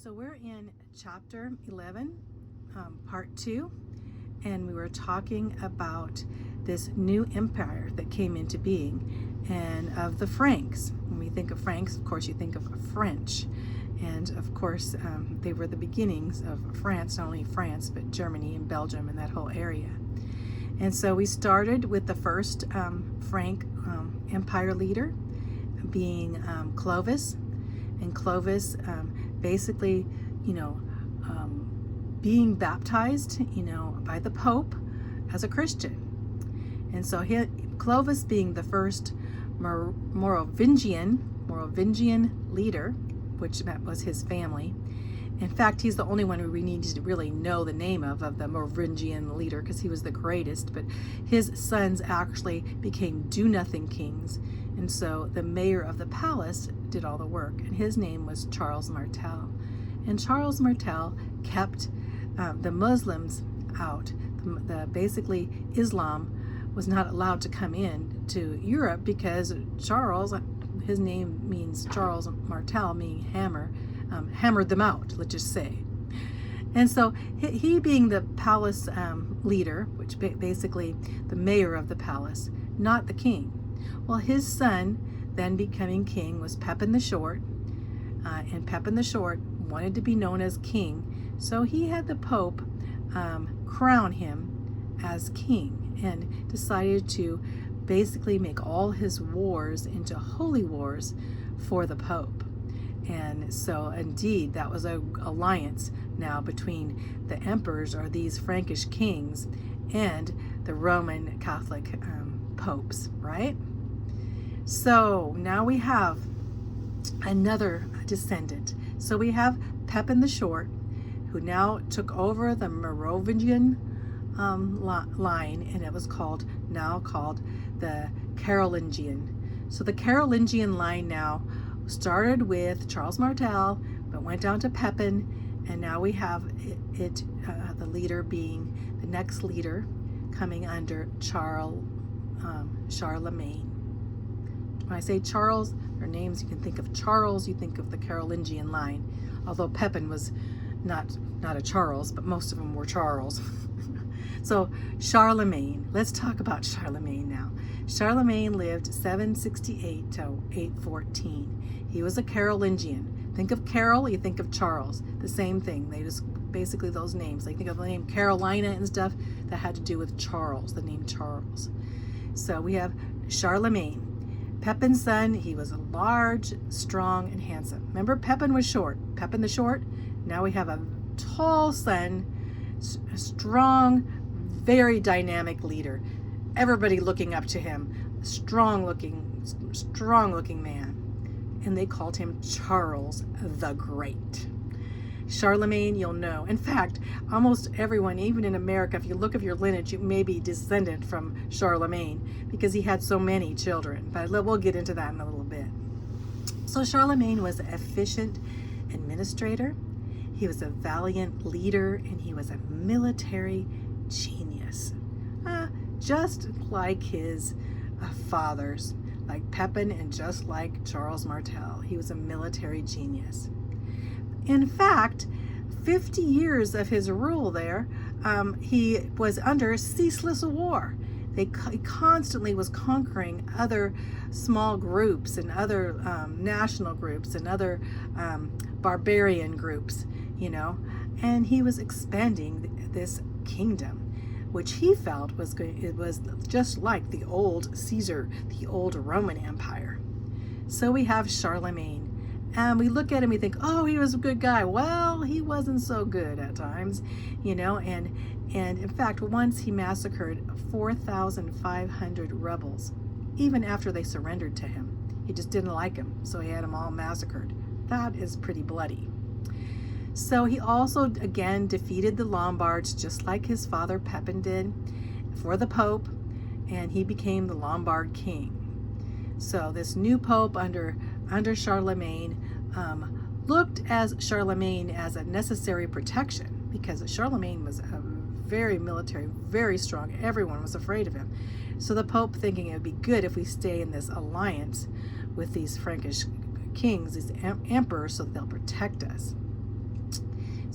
So we're in chapter 11, part 2, and we were talking about this new empire that came into being and of the Franks. When we think of Franks, of course, you think of French. And of course, they were the beginnings of France, not only France, but Germany and Belgium and that whole area. And so we started with the first Frank empire leader being Clovis. And Clovis basically, being baptized, by the Pope as a Christian. And so Clovis being the first Merovingian leader, which was his family. In fact, he's the only one we need to really know the name of the Merovingian leader, because he was the greatest. But his sons actually became do-nothing kings. And so the mayor of the palace did all the work. And his name was Charles Martel. And Charles Martel kept the Muslims out. Basically, Islam was not allowed to come in to Europe because Charles, his name means Charles Martel, meaning hammer, hammered them out, let's just say. And so he being the palace leader, which basically the mayor of the palace, not the king. Well, his son then becoming king was Pepin the Short, and Pepin the Short wanted to be known as king, so he had the Pope crown him as king and decided to basically make all his wars into holy wars for the Pope. And so indeed that was an alliance now between the emperors, or these Frankish kings, and the Roman Catholic popes, right? So now we have another descendant. So we have Pepin the Short, who now took over the Merovingian line, and it was now called the Carolingian. So the Carolingian line now started with Charles Martel, but went down to Pepin, and now we have the leader being the next leader coming under Charlemagne. When I say Charles, their names, you can think of Charles, you think of the Carolingian line, although Pepin was not a Charles, but most of them were Charles. So Charlemagne, let's talk about Charlemagne now. Charlemagne lived 768 to 814. He was a Carolingian. Think of Carol, you think of Charles. The same thing. They just basically those names. Like think of the name Carolina and stuff that had to do with Charles, the name Charles. So we have Charlemagne. Pepin's son, he was large, strong, and handsome. Remember, Pepin was short. Pepin the Short. Now we have a tall son, a strong, very dynamic leader. Everybody looking up to him. Strong looking man. And they called him Charles the Great. Charlemagne, you'll know. In fact, almost everyone, even in America, if you look at your lineage, you may be descendant from Charlemagne because he had so many children. But we'll get into that in a little bit. So Charlemagne was an efficient administrator. He was a valiant leader, and he was a military genius. Just like his fathers, like Pepin and just like Charles Martel. He was a military genius. In fact, 50 years of his rule there, he was under ceaseless war. He constantly was conquering other small groups and other national groups and other barbarian groups, and he was expanding this kingdom, which he felt it was just like the old Caesar, the old Roman Empire. So we have Charlemagne. And we look at him, we think, oh, he was a good guy. Well, he wasn't so good at times, and in fact, once he massacred 4,500 rebels, even after they surrendered to him. He just didn't like him, so he had them all massacred. That is pretty bloody. So he also, again, defeated the Lombards, just like his father Pepin did, for the Pope, and he became the Lombard king. So this new Pope under Charlemagne looked as Charlemagne as a necessary protection, because Charlemagne was a very military, very strong. Everyone was afraid of him. So the Pope, thinking it would be good if we stay in this alliance with these Frankish kings, these emperors, so they'll protect us.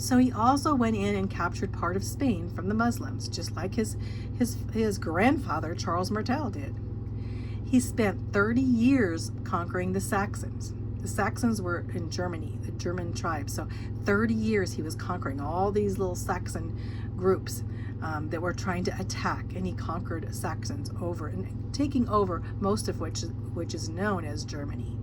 So he also went in and captured part of Spain from the Muslims, just like his grandfather, Charles Martel, did. He spent 30 years conquering the Saxons. The Saxons were in Germany, the German tribes. So 30 years he was conquering all these little Saxon groups that were trying to attack, and he conquered Saxons over and taking over most of which is known as Germany.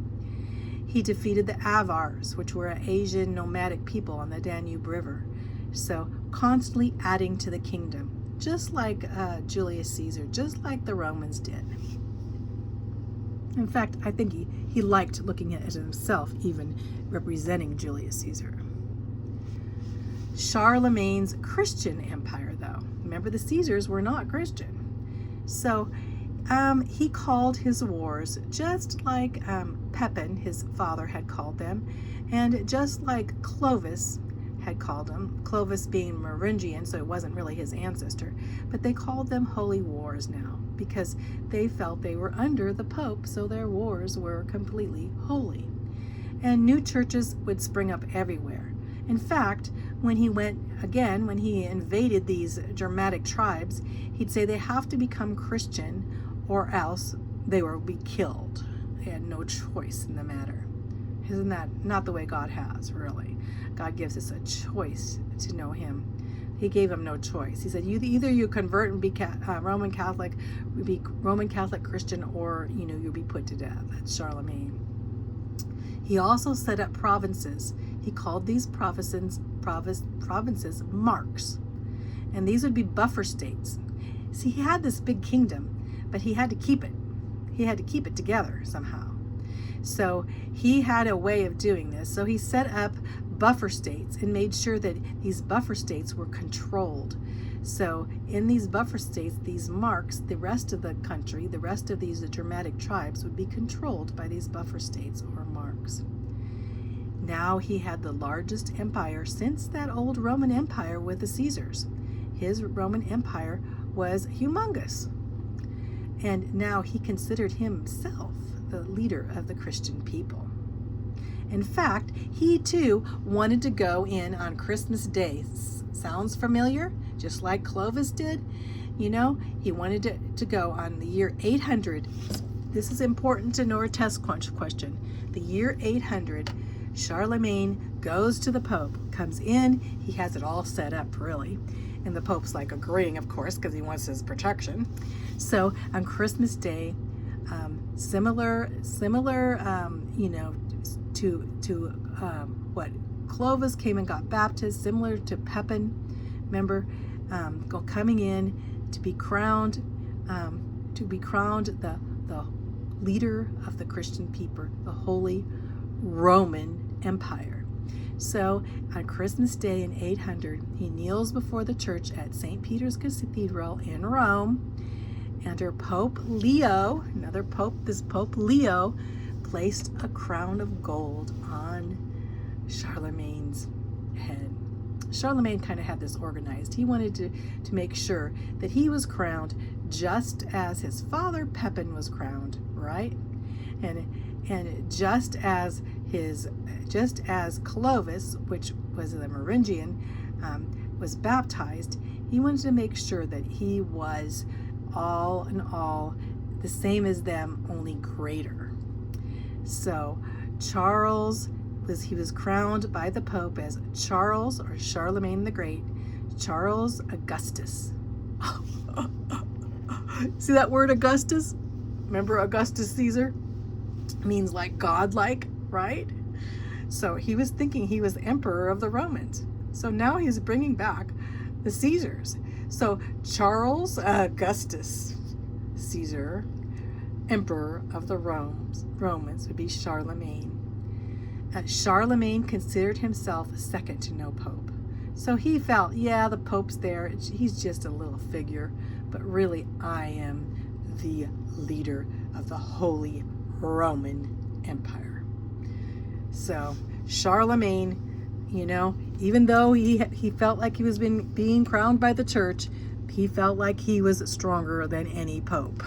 He defeated the Avars, which were an Asian nomadic people on the Danube River. So constantly adding to the kingdom, just like Julius Caesar, just like the Romans did. In fact, I think he liked looking at himself, even representing Julius Caesar. Charlemagne's Christian empire, though. Remember, the Caesars were not Christian. So he called his wars just like Pepin, his father, had called them, and just like Clovis had called them, Clovis being Merovingian, so it wasn't really his ancestor, but they called them holy wars now because they felt they were under the Pope, so their wars were completely holy. And new churches would spring up everywhere. In fact, when he invaded these Germanic tribes, he'd say they have to become Christian or else they will be killed. They had no choice in the matter. Isn't that not the way God has, really? God gives us a choice to know him. He gave him no choice. He said, either you convert and be Roman Catholic Christian, or you'll be put to death. That's Charlemagne. He also set up provinces. He called these provinces marks, and these would be buffer states. See, he had this big kingdom, but he had to keep it. He had to keep it together somehow. So he had a way of doing this. So he set up buffer states and made sure that these buffer states were controlled. So in these buffer states, these marks, the rest of the country, the rest of these Germanic tribes would be controlled by these buffer states or marks. Now he had the largest empire since that old Roman Empire with the Caesars. His Roman Empire was humongous. And now he considered himself the leader of the Christian people. In fact, he too wanted to go in on Christmas Day. Sounds familiar? Just like Clovis did? He wanted to go on the year 800. This is important to know, a test question. The year 800, Charlemagne goes to the Pope, comes in, he has it all set up, really. And the Pope's like agreeing, of course, because he wants his protection. So on Christmas Day, similar, to what Clovis came and got baptized, similar to Pepin, remember, coming in to be crowned the leader of the Christian people, the Holy Roman Empire. So on Christmas Day in 800, he kneels before the church at St. Peter's Cathedral in Rome. Under Pope Leo, another pope, this Pope Leo placed a crown of gold on Charlemagne's head. Charlemagne kind of had this organized. He wanted to make sure that he was crowned just as his father Pepin was crowned, right? And just as Clovis, which was the Merovingian, was baptized, he wanted to make sure that he was all in all the same as them, only greater. So Charles was crowned by the Pope as Charles, or Charlemagne the Great, Charles Augustus. See that word Augustus? Remember Augustus Caesar? Means like godlike, right? So he was thinking he was emperor of the Romans. So now he's bringing back the Caesars. So Charles Augustus Caesar, emperor of the Romans, would be Charlemagne. Charlemagne considered himself second to no pope. So he felt, the Pope's there. He's just a little figure. But really, I am the leader of the Holy Roman Empire. So Charlemagne, even though he felt like he was being crowned by the church, he felt like he was stronger than any pope.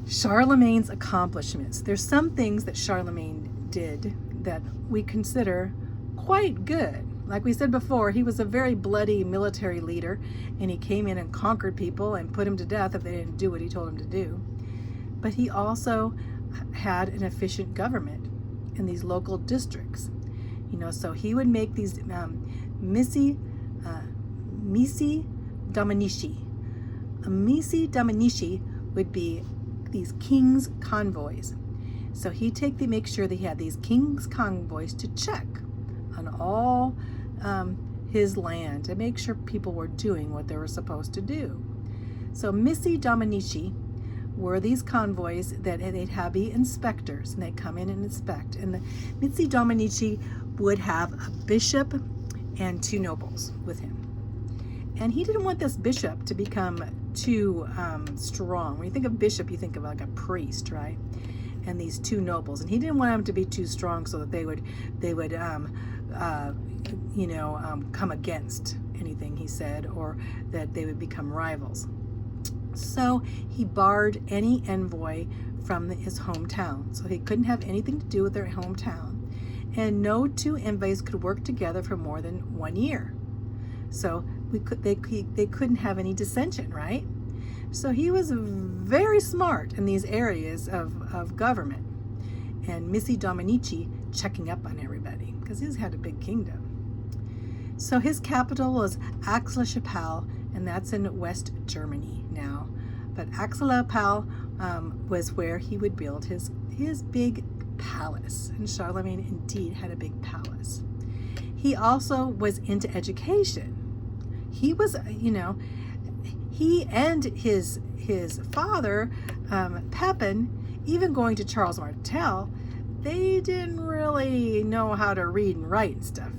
Charlemagne's accomplishments. There's some things that Charlemagne did that we consider quite good. Like we said before, he was a very bloody military leader, and he came in and conquered people and put them to death if they didn't do what he told them to do. But he also had an efficient government in these local districts. So he would make these misi dominici. A misi dominici would be these king's convoys. So he'd make sure that he had these king's convoys to check on all his land, to make sure people were doing what they were supposed to do. So misi dominici were these convoys that they'd be inspectors, and they'd come in and inspect. And the misi dominici would have a bishop and 2 nobles with him. And he didn't want this bishop to become too strong. When you think of bishop, you think of like a priest, right? And these 2 nobles, and he didn't want them to be too strong so that they would come against anything he said, or that they would become rivals. So he barred any envoy from his hometown, so he couldn't have anything to do with their hometown, and no 2 envoys could work together for more than 1 year. So they couldn't have any dissension, right? So he was very smart in these areas of government, and misi dominici checking up on everybody, because he's had a big kingdom. So his capital was Aix-la-Chapelle, and that's in West Germany now. But Aix-la-Chapelle was where he would build his big palace, and Charlemagne indeed had a big palace. He also was into education. He was, he and his father, Pepin, even going to Charles Martel, they didn't really know how to read and write and stuff.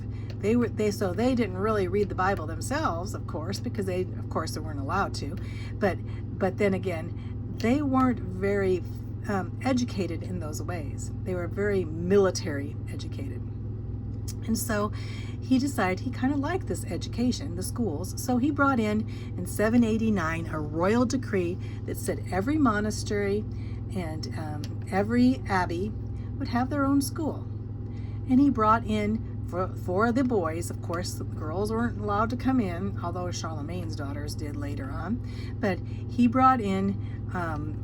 So they didn't really read the Bible themselves, of course, because they weren't allowed to. But then again, they weren't very educated in those ways. They were very military educated. And so he decided he kind of liked this education, the schools. So he brought in 789 a royal decree that said every monastery and every abbey would have their own school. And he brought in for the boys, of course, the girls weren't allowed to come in, although Charlemagne's daughters did later on. But he brought in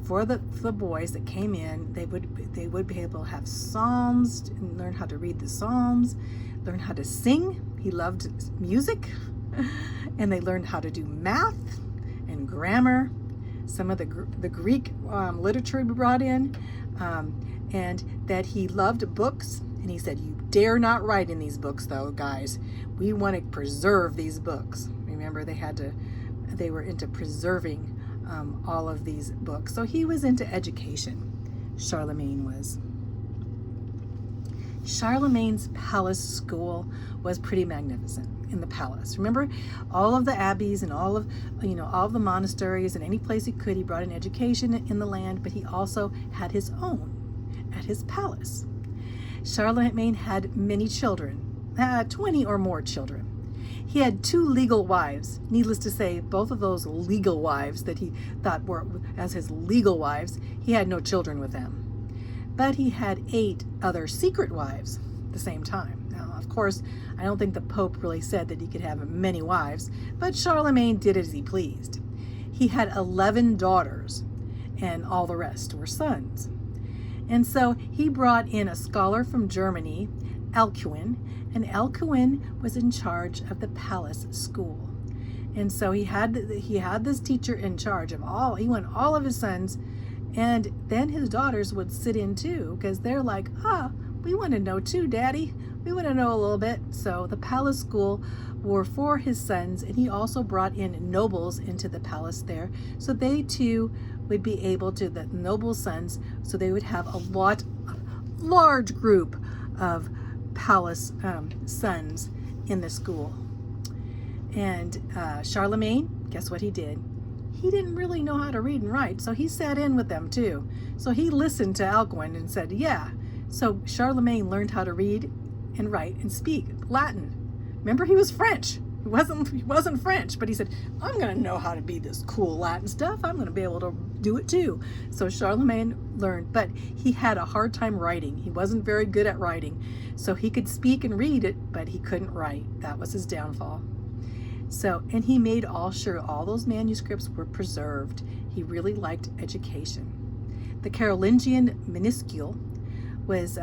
for the boys that came in, they would be able to have psalms and learn how to read the psalms, learn how to sing. He loved music, and they learned how to do math and grammar. Some of the Greek literature he brought in, and that he loved books. And he said, "You dare not write in these books, though, guys. We want to preserve these books." Remember, they were into preserving all of these books. So he was into education. Charlemagne was. Charlemagne's palace school was pretty magnificent in the palace. Remember, all of the abbeys and all of the monasteries, and any place he could, he brought in education in the land, but he also had his own at his palace. Charlemagne had many children, 20 or more children. He had 2 legal wives. Needless to say, both of those legal wives that he thought were as his legal wives, he had no children with them. But he had 8 other secret wives at the same time. Now, of course, I don't think the Pope really said that he could have many wives, but Charlemagne did as he pleased. He had 11 daughters, and all the rest were sons. And so he brought in a scholar from Germany, Alcuin, and Alcuin was in charge of the palace school. And so he had this teacher in charge of all of his sons, and then his daughters would sit in too, because they're like, we want to know too, Daddy. We want to know a little bit. So the palace school were for his sons, and he also brought in nobles into the palace there, so they too would be able to, the noble sons, so they would have a large group of palace sons in the school. And Charlemagne, guess what he did? He didn't really know how to read and write, so he sat in with them too. So he listened to Alcuin and said, yeah. So Charlemagne learned how to read and write and speak Latin. Remember, he was French. He wasn't French, but he said, I'm going to know how to be this cool Latin stuff. I'm going to be able to do it too. So Charlemagne learned, but he had a hard time writing. He wasn't very good at writing. So he could speak and read it, but he couldn't write. That was his downfall. So, and he made sure all those manuscripts were preserved. He really liked education. The Carolingian minuscule was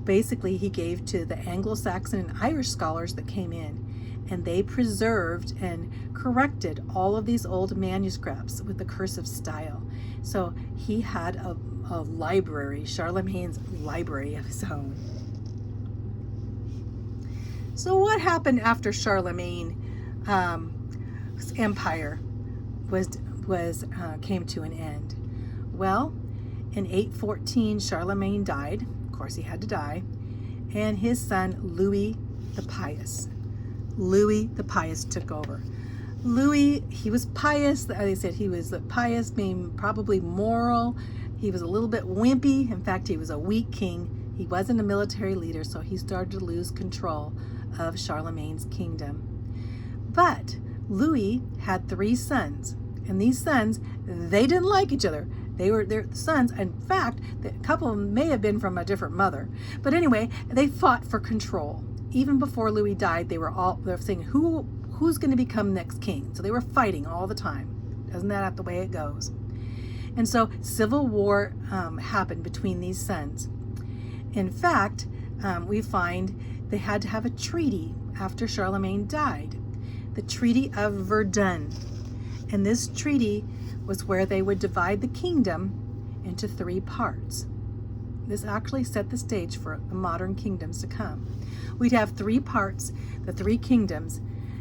basically he gave to the Anglo-Saxon and Irish scholars that came in, and they preserved and corrected all of these old manuscripts with the cursive style. So he had a library, Charlemagne's library of his own. So what happened after Charlemagne's empire came to an end? Well, in 814, Charlemagne died. Of course, he had to die. And his son, Louis the Pious. Louis the Pious took over. Louis, he was pious. They said he was pious, meaning probably moral. He was a little bit wimpy. In fact, he was a weak king. He wasn't a military leader, so he started to lose control of Charlemagne's kingdom. But Louis had 3 sons, and these sons, they didn't like each other. They were their sons. In fact, a couple of them may have been from a different mother. But anyway, they fought for control. Even before Louis died, they were saying, who's going to become next king? So they were fighting all the time. Isn't that the way it goes? And so civil war happened between these sons. In fact, we find they had to have a treaty after Charlemagne died. The Treaty of Verdun. And this treaty was where they would divide the kingdom into 3 parts. This actually set the stage for the modern kingdoms to come. We'd have 3 parts, the 3 kingdoms.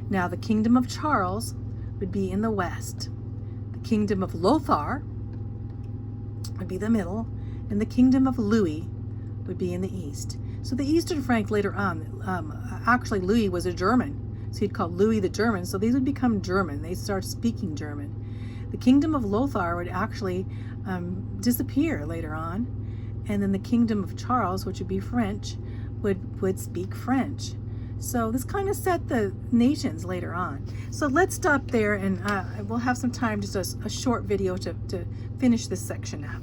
Now the kingdom of Charles would be in the west. The kingdom of Lothar would be the middle, and the kingdom of Louis would be in the east. So the Eastern Frank later on, actually Louis was a German, so he'd call Louis the German, so these would become German. They'd start speaking German. The kingdom of Lothar would actually disappear later on, and then the kingdom of Charles, which would be French, would speak French. So this kind of set the nations later on. So let's stop there, and we'll have some time, just a short video to finish this section up.